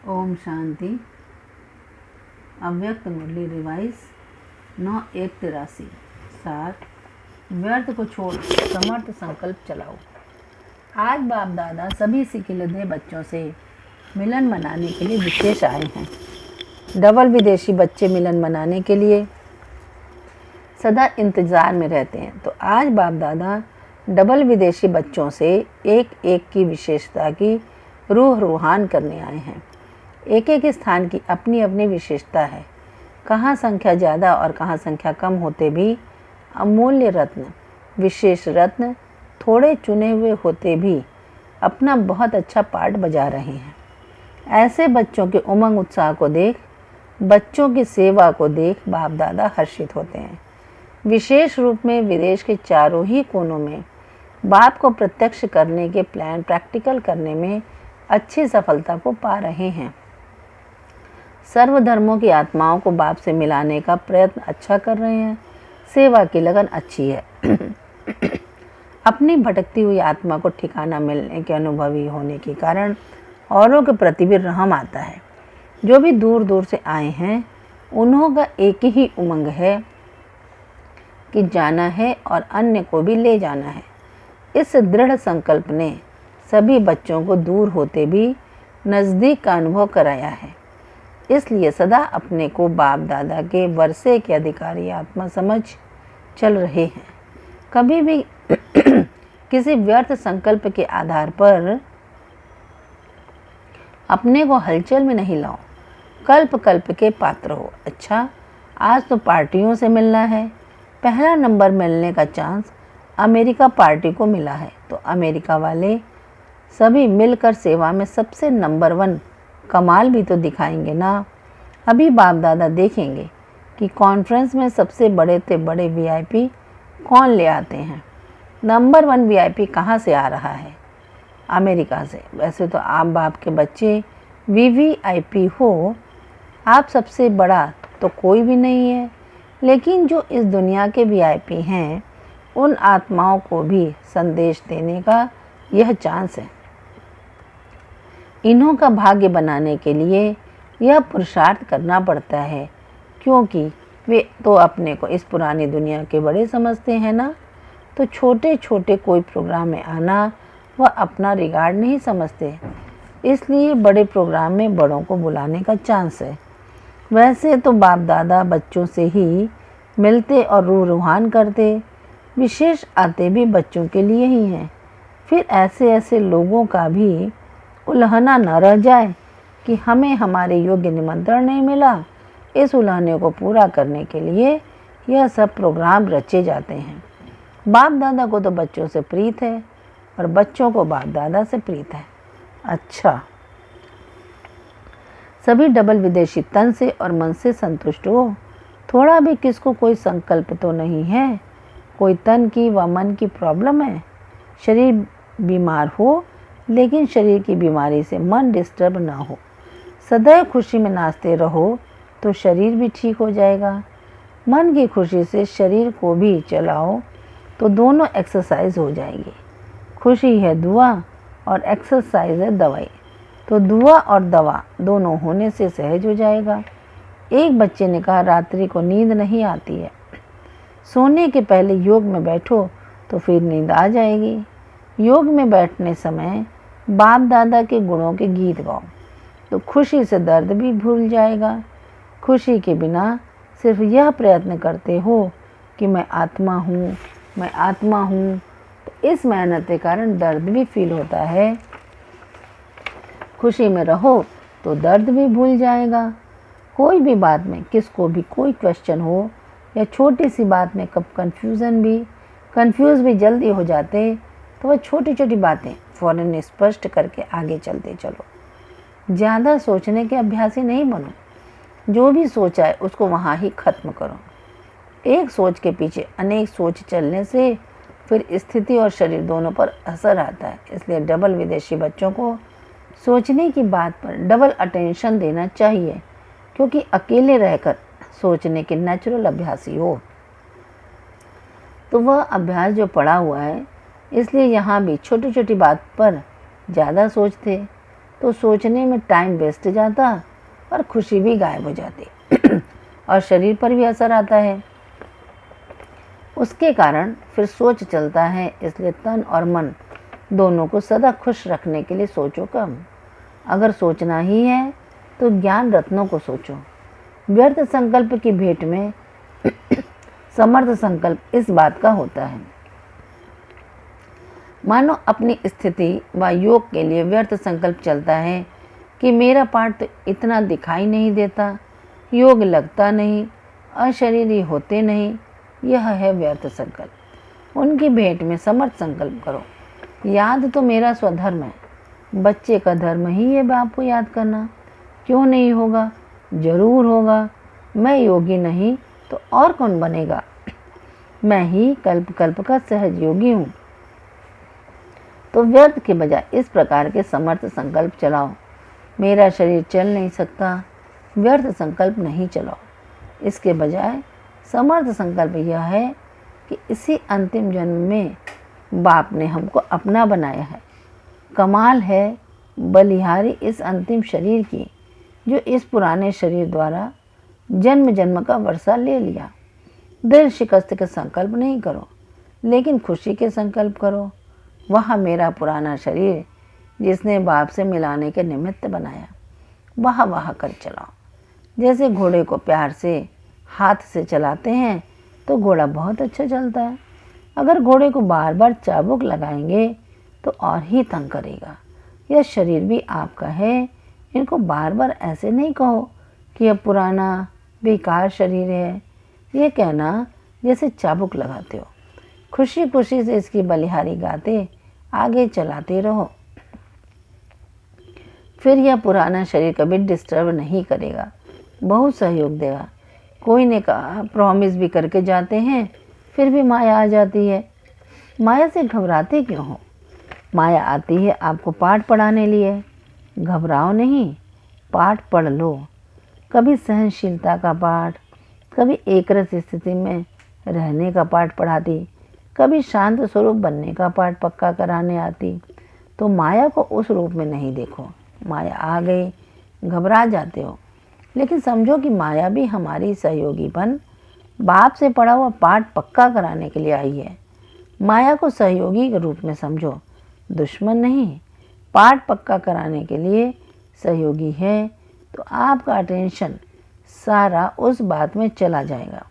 ओम शांति। अव्यक्त मुरली रिवाइज 9:183। सार, व्यर्थ को छोड़ समर्थ संकल्प चलाओ। आज बाप दादा सभी सिकिलदे बच्चों से मिलन मनाने के लिए विशेष आए हैं। डबल विदेशी बच्चे मिलन मनाने के लिए सदा इंतज़ार में रहते हैं, तो आज बाप दादा डबल विदेशी बच्चों से एक एक की विशेषता की रूह रूहान करने आए हैं। एक एक स्थान की अपनी अपनी विशेषता है। कहाँ संख्या ज़्यादा और कहाँ संख्या कम होते भी अमूल्य रत्न, विशेष रत्न थोड़े चुने हुए होते भी अपना बहुत अच्छा पार्ट बजा रहे हैं। ऐसे बच्चों के उमंग उत्साह को देख, बच्चों की सेवा को देख बाप दादा हर्षित होते हैं। विशेष रूप में विदेश के चारों ही कोनों में बाप को प्रत्यक्ष करने के प्लान प्रैक्टिकल करने में अच्छी सफलता को पा रहे हैं। सर्वधर्मों की आत्माओं को बाप से मिलाने का प्रयत्न अच्छा कर रहे हैं। सेवा की लगन अच्छी है। अपनी भटकती हुई आत्मा को ठिकाना मिलने के अनुभवी होने के कारण औरों के प्रति भी रहम आता है। जो भी दूर दूर से आए हैं, उन्हों का एक ही उमंग है कि जाना है और अन्य को भी ले जाना है। इस दृढ़ संकल्प ने सभी बच्चों को दूर होते भी नज़दीक का अनुभव कराया है। इसलिए सदा अपने को बाप दादा के वर्षे के अधिकारी आत्मा समझ चल रहे हैं। कभी भी किसी व्यर्थ संकल्प के आधार पर अपने को हलचल में नहीं लाओ। कल्प कल्प के पात्र हो। अच्छा, आज तो पार्टियों से मिलना है। पहला नंबर मिलने का चांस अमेरिका पार्टी को मिला है, तो अमेरिका वाले सभी मिलकर सेवा में सबसे नंबर 1 कमाल भी तो दिखाएंगे ना। अभी बाप दादा देखेंगे कि कॉन्फ्रेंस में सबसे बड़े से बड़े वीआईपी कौन ले आते हैं। नंबर 1 वीआईपी कहाँ से आ रहा है? अमेरिका से। वैसे तो आप बाप के बच्चे वीवीआईपी हो, आप सबसे बड़ा तो कोई भी नहीं है, लेकिन जो इस दुनिया के वीआईपी हैं, उन आत्माओं को भी संदेश देने का यह चांस है। इन्हों का भाग्य बनाने के लिए यह पुरुषार्थ करना पड़ता है, क्योंकि वे तो अपने को इस पुरानी दुनिया के बड़े समझते हैं ना। तो छोटे छोटे कोई प्रोग्राम में आना वह अपना रिगार्ड नहीं समझते, इसलिए बड़े प्रोग्राम में बड़ों को बुलाने का चांस है। वैसे तो बाप दादा बच्चों से ही मिलते और रूह रूहान करते, विशेष आते भी बच्चों के लिए ही हैं। फिर ऐसे ऐसे लोगों का भी उल्हना न रह जाए कि हमें हमारे योग्य निमंत्रण नहीं मिला। इस उल्हने को पूरा करने के लिए यह सब प्रोग्राम रचे जाते हैं। बाप दादा को तो बच्चों से प्रीत है और बच्चों को बाप दादा से प्रीत है। अच्छा, सभी डबल विदेशी तन से और मन से संतुष्ट हो। थोड़ा भी किसको कोई संकल्प तो नहीं है। कोई तन की व मन की प्रॉब्लम है। शरीर बीमार हो, लेकिन शरीर की बीमारी से मन डिस्टर्ब ना हो। सदैव खुशी में नाचते रहो तो शरीर भी ठीक हो जाएगा। मन की खुशी से शरीर को भी चलाओ तो दोनों एक्सरसाइज हो जाएगी। खुशी है दुआ और एक्सरसाइज है दवाई, तो दुआ और दवा दोनों होने से सहज हो जाएगा। एक बच्चे ने कहा, रात्रि को नींद नहीं आती है। सोने के पहले योग में बैठो तो फिर नींद आ जाएगी। योग में बैठने समय बाप दादा के गुणों के गीत गाओ तो खुशी से दर्द भी भूल जाएगा। खुशी के बिना सिर्फ यह प्रयत्न करते हो कि मैं आत्मा हूँ, मैं आत्मा हूँ, तो इस मेहनत के कारण दर्द भी फील होता है। खुशी में रहो तो दर्द भी भूल जाएगा। कोई भी बात में किसको भी कोई क्वेश्चन हो या छोटी सी बात में कब कंफ्यूज भी जल्दी हो जाते, तो वह छोटी छोटी बातें फौरन स्पष्ट करके आगे चलते चलो। ज़्यादा सोचने के अभ्यासी नहीं बनो। जो भी सोचा है उसको वहाँ ही ख़त्म करो। एक सोच के पीछे अनेक सोच चलने से फिर स्थिति और शरीर दोनों पर असर आता है। इसलिए डबल विदेशी बच्चों को सोचने की बात पर डबल अटेंशन देना चाहिए, क्योंकि अकेले रहकर सोचने के नेचुरल अभ्यासी हो तो वह अभ्यास जो पड़ा हुआ है, इसलिए यहाँ भी छोटी छोटी बात पर ज़्यादा सोचते। तो सोचने में टाइम वेस्ट जाता और खुशी भी गायब हो जाती और शरीर पर भी असर आता है। उसके कारण फिर सोच चलता है। इसलिए तन और मन दोनों को सदा खुश रखने के लिए सोचो कम। अगर सोचना ही है तो ज्ञान रत्नों को सोचो। व्यर्थ संकल्प की भेंट में समर्थ संकल्प इस बात का होता है। मानो अपनी स्थिति व योग के लिए व्यर्थ संकल्प चलता है कि मेरा पाठ तो इतना दिखाई नहीं देता, योग लगता नहीं, अशरीरी होते नहीं। यह है व्यर्थ संकल्प। उनकी भेंट में समर्थ संकल्प करो। याद तो मेरा स्वधर्म है। बच्चे का धर्म ही है बाप को याद करना। क्यों नहीं होगा? जरूर होगा। मैं योगी नहीं तो और कौन बनेगा? मैं ही कल्प कल्प का सहज योगी हूँ। तो व्यर्थ के बजाय इस प्रकार के समर्थ संकल्प चलाओ। मेरा शरीर चल नहीं सकता, व्यर्थ संकल्प नहीं चलाओ। इसके बजाय समर्थ संकल्प यह है कि इसी अंतिम जन्म में बाप ने हमको अपना बनाया है। कमाल है बलिहारी इस अंतिम शरीर की, जो इस पुराने शरीर द्वारा जन्म जन्म का वर्षा ले लिया। दिल शिकस्त के संकल्प नहीं करो, लेकिन खुशी के संकल्प करो। वह मेरा पुराना शरीर जिसने बाप से मिलाने के निमित्त बनाया, वह कर चलाओ। जैसे घोड़े को प्यार से हाथ से चलाते हैं तो घोड़ा बहुत अच्छा चलता है। अगर घोड़े को बार बार चाबुक लगाएंगे तो और ही तंग करेगा। यह शरीर भी आपका है। इनको बार बार ऐसे नहीं कहो कि यह पुराना बेकार शरीर है। यह कहना जैसे चाबुक लगाते हो। खुशी खुशी से इसकी बलिहारी गाते आगे चलाते रहो। फिर यह पुराना शरीर कभी डिस्टर्ब नहीं करेगा, बहुत सहयोग देगा। कोई ने कहा प्रॉमिस भी करके जाते हैं, फिर भी माया आ जाती है। माया से घबराते क्यों हो? माया आती है आपको पाठ पढ़ाने लिए। घबराओ नहीं, पाठ पढ़ लो। कभी सहनशीलता का पाठ, कभी एकरस स्थिति में रहने का पाठ पढ़ाती, कभी शांत स्वरूप बनने का पाठ पक्का कराने आती। तो माया को उस रूप में नहीं देखो। माया आ गई, घबरा जाते हो, लेकिन समझो कि माया भी हमारी सहयोगीपन बाप से पढ़ा हुआ पाठ पक्का कराने के लिए आई है। माया को सहयोगी के रूप में समझो, दुश्मन नहीं। पाठ पक्का कराने के लिए सहयोगी है तो आपका अटेंशन सारा उस बात में चला जाएगा।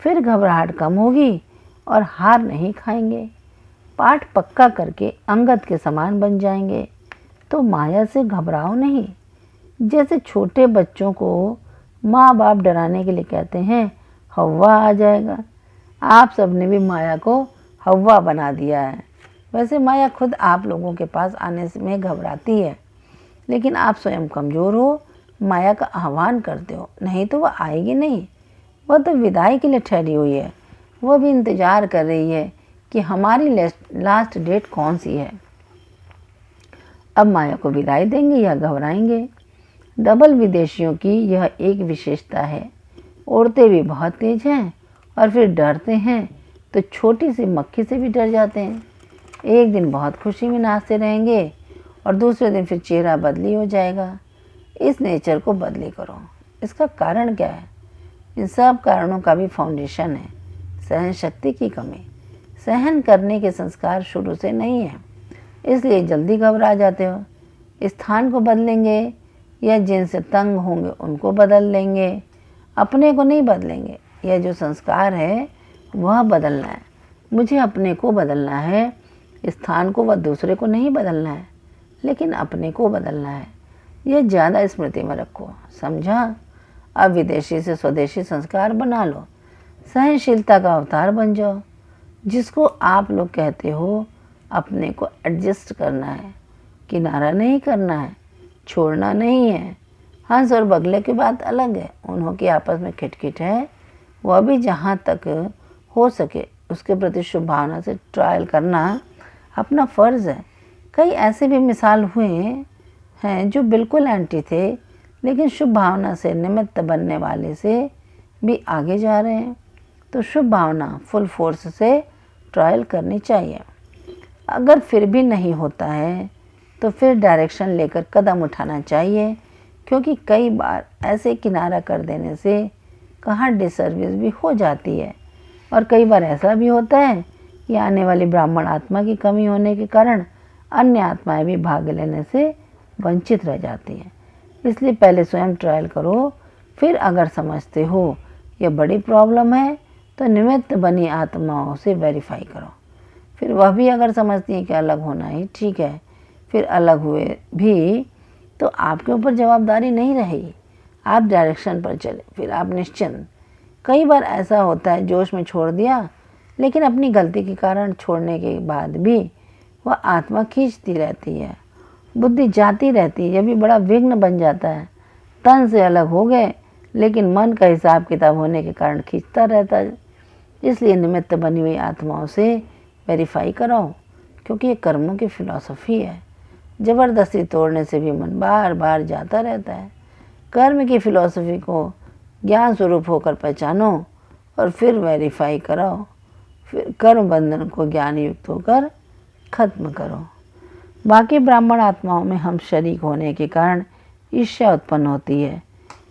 फिर घबराहट कम होगी और हार नहीं खाएंगे। पाठ पक्का करके अंगद के समान बन जाएंगे। तो माया से घबराओ नहीं। जैसे छोटे बच्चों को माँ बाप डराने के लिए कहते हैं हव्वा आ जाएगा, आप सबने भी माया को हव्वा बना दिया है। वैसे माया खुद आप लोगों के पास आने में घबराती है, लेकिन आप स्वयं कमज़ोर हो, माया का आह्वान करते हो, नहीं तो वह आएगी नहीं। वह तो विदाई के लिए ठहरी हुई है। वह भी इंतज़ार कर रही है कि हमारी लास्ट डेट कौन सी है। अब माया को विदाई देंगे या घबराएंगे? डबल विदेशियों की यह एक विशेषता है। उड़ते भी बहुत तेज हैं और फिर डरते हैं तो छोटी सी मक्खी से भी डर जाते हैं। एक दिन बहुत खुशी में नाचते रहेंगे और दूसरे दिन फिर चेहरा बदली हो जाएगा। इस नेचर को बदली करो। इसका कारण क्या है? इन सब कारणों का भी फाउंडेशन है सहन शक्ति की कमी। सहन करने के संस्कार शुरू से नहीं है, इसलिए जल्दी घबरा जाते हो। स्थान को बदलेंगे या जिनसे तंग होंगे उनको बदल लेंगे, अपने को नहीं बदलेंगे। यह जो संस्कार है वह बदलना है। मुझे अपने को बदलना है, स्थान को व दूसरे को नहीं बदलना है, लेकिन अपने को बदलना है। यह ज़्यादा स्मृति में रखो, समझा? अब विदेशी से स्वदेशी संस्कार बना लो। सहनशीलता का अवतार बन जाओ। जिसको आप लोग कहते हो अपने को एडजस्ट करना है, किनारा नहीं करना है, छोड़ना नहीं है। हंस और बगले की बात अलग है, उन्हों की आपस में खिटखिट है। वह भी जहाँ तक हो सके उसके प्रति शुभ भावना से ट्रायल करना अपना फ़र्ज़ है। कई ऐसे भी मिसाल हुए हैं जो बिल्कुल एंटी थे, लेकिन शुभ भावना से निमित्त बनने वाले से भी आगे जा रहे हैं। तो शुभ भावना फुल फोर्स से ट्रायल करनी चाहिए। अगर फिर भी नहीं होता है तो फिर डायरेक्शन लेकर कदम उठाना चाहिए, क्योंकि कई बार ऐसे किनारा कर देने से कहाँ डिसर्विस भी हो जाती है। और कई बार ऐसा भी होता है कि आने वाली ब्राह्मण आत्मा की कमी होने के कारण अन्य आत्माएं भी भाग लेने से वंचित रह जाती हैं। इसलिए पहले स्वयं ट्रायल करो, फिर अगर समझते हो यह बड़ी प्रॉब्लम है तो निमित्त बनी आत्माओं से वेरीफाई करो। फिर वह भी अगर समझती है कि अलग होना ही ठीक है, फिर अलग हुए भी तो आपके ऊपर जवाबदारी नहीं रहेगी, आप डायरेक्शन पर चले, फिर आप निश्चिंत। कई बार ऐसा होता है जोश में छोड़ दिया, लेकिन अपनी गलती के कारण छोड़ने के बाद भी वह आत्मा खींचती रहती है, बुद्धि जाती रहती है, यह भी बड़ा विघ्न बन जाता है। तन से अलग हो गए लेकिन मन का हिसाब किताब होने के कारण खींचता रहता है। इसलिए निमित्त बनी हुई आत्माओं से वेरीफाई कराओ, क्योंकि ये कर्मों की फिलॉसफी है। ज़बरदस्ती तोड़ने से भी मन बार बार जाता रहता है। कर्म की फिलॉसफी को ज्ञान स्वरूप होकर पहचानो और फिर वेरीफाई कराओ, फिर कर्म बंधन को ज्ञान युक्त होकर खत्म करो। बाकी ब्राह्मण आत्माओं में हम शरीक होने के कारण ईर्ष्या उत्पन्न होती है।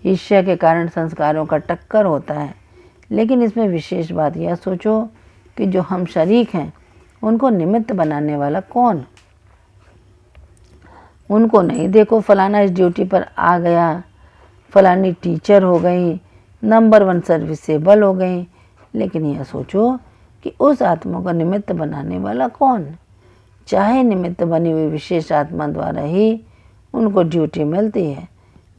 ईर्ष्या के कारण संस्कारों का टक्कर होता है, लेकिन इसमें विशेष बात यह सोचो कि जो हम शरीक हैं उनको निमित्त बनाने वाला कौन। उनको नहीं देखो फलाना इस ड्यूटी पर आ गया, फलानी टीचर हो गई, नंबर 1 सर्विसेबल हो गई, लेकिन यह सोचो कि उस आत्मा को निमित्त बनाने वाला कौन। चाहे निमित्त बनी हुई विशेष आत्मा द्वारा ही उनको ड्यूटी मिलती है,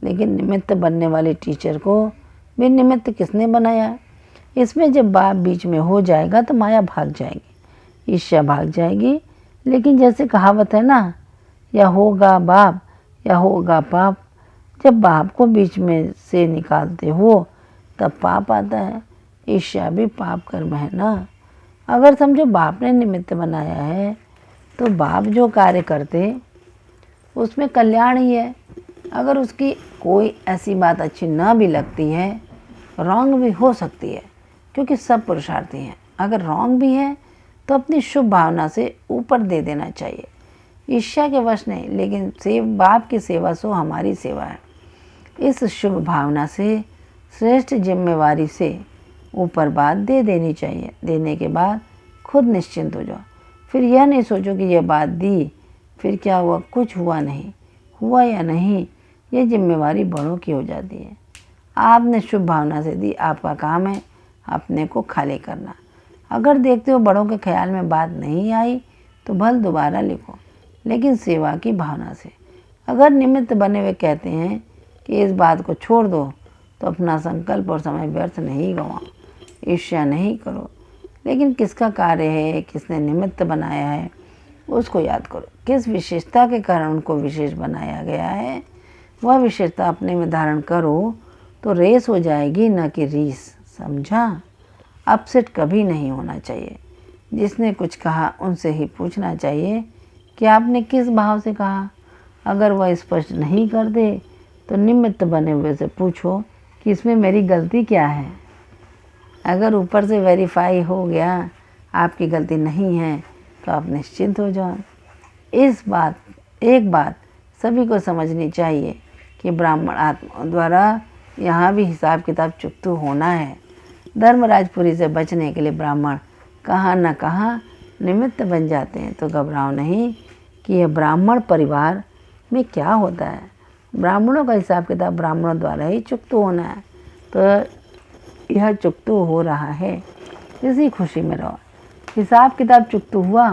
लेकिन निमित्त बनने वाली टीचर को भी निमित्त किसने बनाया। इसमें जब बाप बीच में हो जाएगा तो माया भाग जाएगी, ईर्ष्या भाग जाएगी। लेकिन जैसे कहावत है ना, या होगा बाप या होगा पाप, जब बाप को बीच में से निकालते हो तब पाप आता है। ईर्ष्या भी पाप कर्म है ना। अगर समझो बाप ने निमित्त बनाया है तो बाप जो कार्य करते उसमें कल्याण ही है। अगर उसकी कोई ऐसी बात अच्छी ना भी लगती है, रॉन्ग भी हो सकती है, क्योंकि सब पुरुषार्थी हैं। अगर रॉन्ग भी है तो अपनी शुभ भावना से ऊपर दे देना चाहिए, ईर्ष्या के वश नहीं। लेकिन बाप की सेवा सो हमारी सेवा है, इस शुभ भावना से श्रेष्ठ जिम्मेवारी से ऊपर बात दे देनी चाहिए। देने के बाद खुद निश्चिंत हो जाओ। फिर यह नहीं सोचो कि यह बात दी फिर क्या हुआ, कुछ हुआ नहीं, हुआ या नहीं ये जिम्मेवारी बड़ों की हो जाती है। आपने शुभ भावना से दी, आपका काम है अपने को खाली करना। अगर देखते हो बड़ों के ख्याल में बात नहीं आई तो भल दोबारा लिखो, लेकिन सेवा की भावना से। अगर निमित्त बने हुए कहते हैं कि इस बात को छोड़ दो तो अपना संकल्प और समय व्यर्थ नहीं गंवाओ। ईर्ष्या नहीं करो, लेकिन किसका कार्य है, किसने निमित्त बनाया है उसको याद करो। किस विशेषता के कारण उनको विशेष बनाया गया है, वह विशेषता अपने में धारण करो तो रेस हो जाएगी, न कि रीस। समझा। अपसेट कभी नहीं होना चाहिए। जिसने कुछ कहा उनसे ही पूछना चाहिए कि आपने किस भाव से कहा। अगर वह स्पष्ट नहीं कर दे तो निमित्त बने हुए से पूछो कि इसमें मेरी गलती क्या है। अगर ऊपर से वेरीफाई हो गया आपकी गलती नहीं है तो आप निश्चिंत हो जाओ। एक बात सभी को समझनी चाहिए कि ब्राह्मण आत्मा द्वारा यहाँ भी हिसाब किताब चुकतू होना है। धर्मराजपुरी से बचने के लिए ब्राह्मण कहाँ न कहाँ निमित्त बन जाते हैं। तो घबराओ नहीं कि यह ब्राह्मण परिवार में क्या होता है। ब्राह्मणों का हिसाब किताब ब्राह्मणों द्वारा ही चुकतू होना है, तो यह चुकतू हो रहा है, इसी खुशी में रहो। हिसाब किताब चुकतू हुआ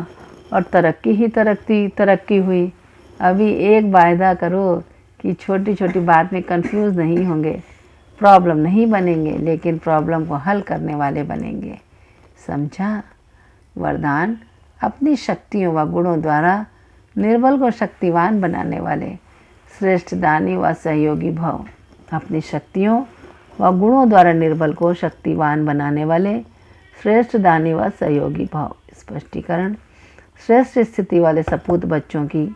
और तरक्की ही तरक्की हुई। अभी एक वायदा करो कि छोटी छोटी बात में कंफ्यूज नहीं होंगे, प्रॉब्लम नहीं बनेंगे, लेकिन प्रॉब्लम को हल करने वाले बनेंगे। समझा। वरदान अपनी शक्तियों व गुणों द्वारा निर्बल को शक्तिवान बनाने वाले श्रेष्ठ दानी व सहयोगी भव। अपनी शक्तियों व गुणों द्वारा निर्बल को शक्तिवान बनाने वाले श्रेष्ठ दानी व सहयोगी भव। स्पष्टीकरण। श्रेष्ठ स्थिति वाले सपूत बच्चों की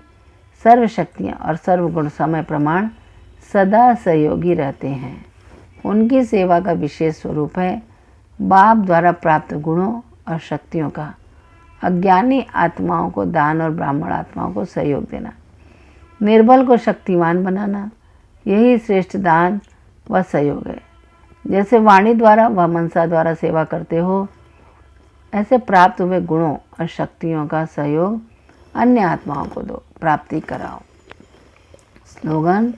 सर्व शक्तियाँ और सर्वगुण समय प्रमाण सदा सहयोगी रहते हैं। उनकी सेवा का विशेष स्वरूप है बाप द्वारा प्राप्त गुणों और शक्तियों का अज्ञानी आत्माओं को दान और ब्राह्मण आत्माओं को सहयोग देना। निर्बल को शक्तिमान बनाना, यही श्रेष्ठ दान व सहयोग है। जैसे वाणी द्वारा व मनसा द्वारा सेवा करते हो, ऐसे प्राप्त हुए गुणों और शक्तियों का सहयोग अन्य आत्माओं को दो, प्राप्ति कराओ। स्लोगन: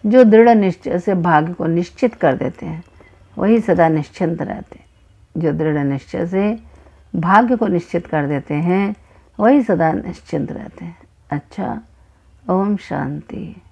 जो दृढ़ निश्चय से भाग्य को निश्चित कर देते हैं वही सदा निश्चिंत रहते हैं। जो दृढ़ निश्चय से भाग्य को निश्चित कर देते हैं वही सदा निश्चिंत रहते हैं। अच्छा, ओम शांति।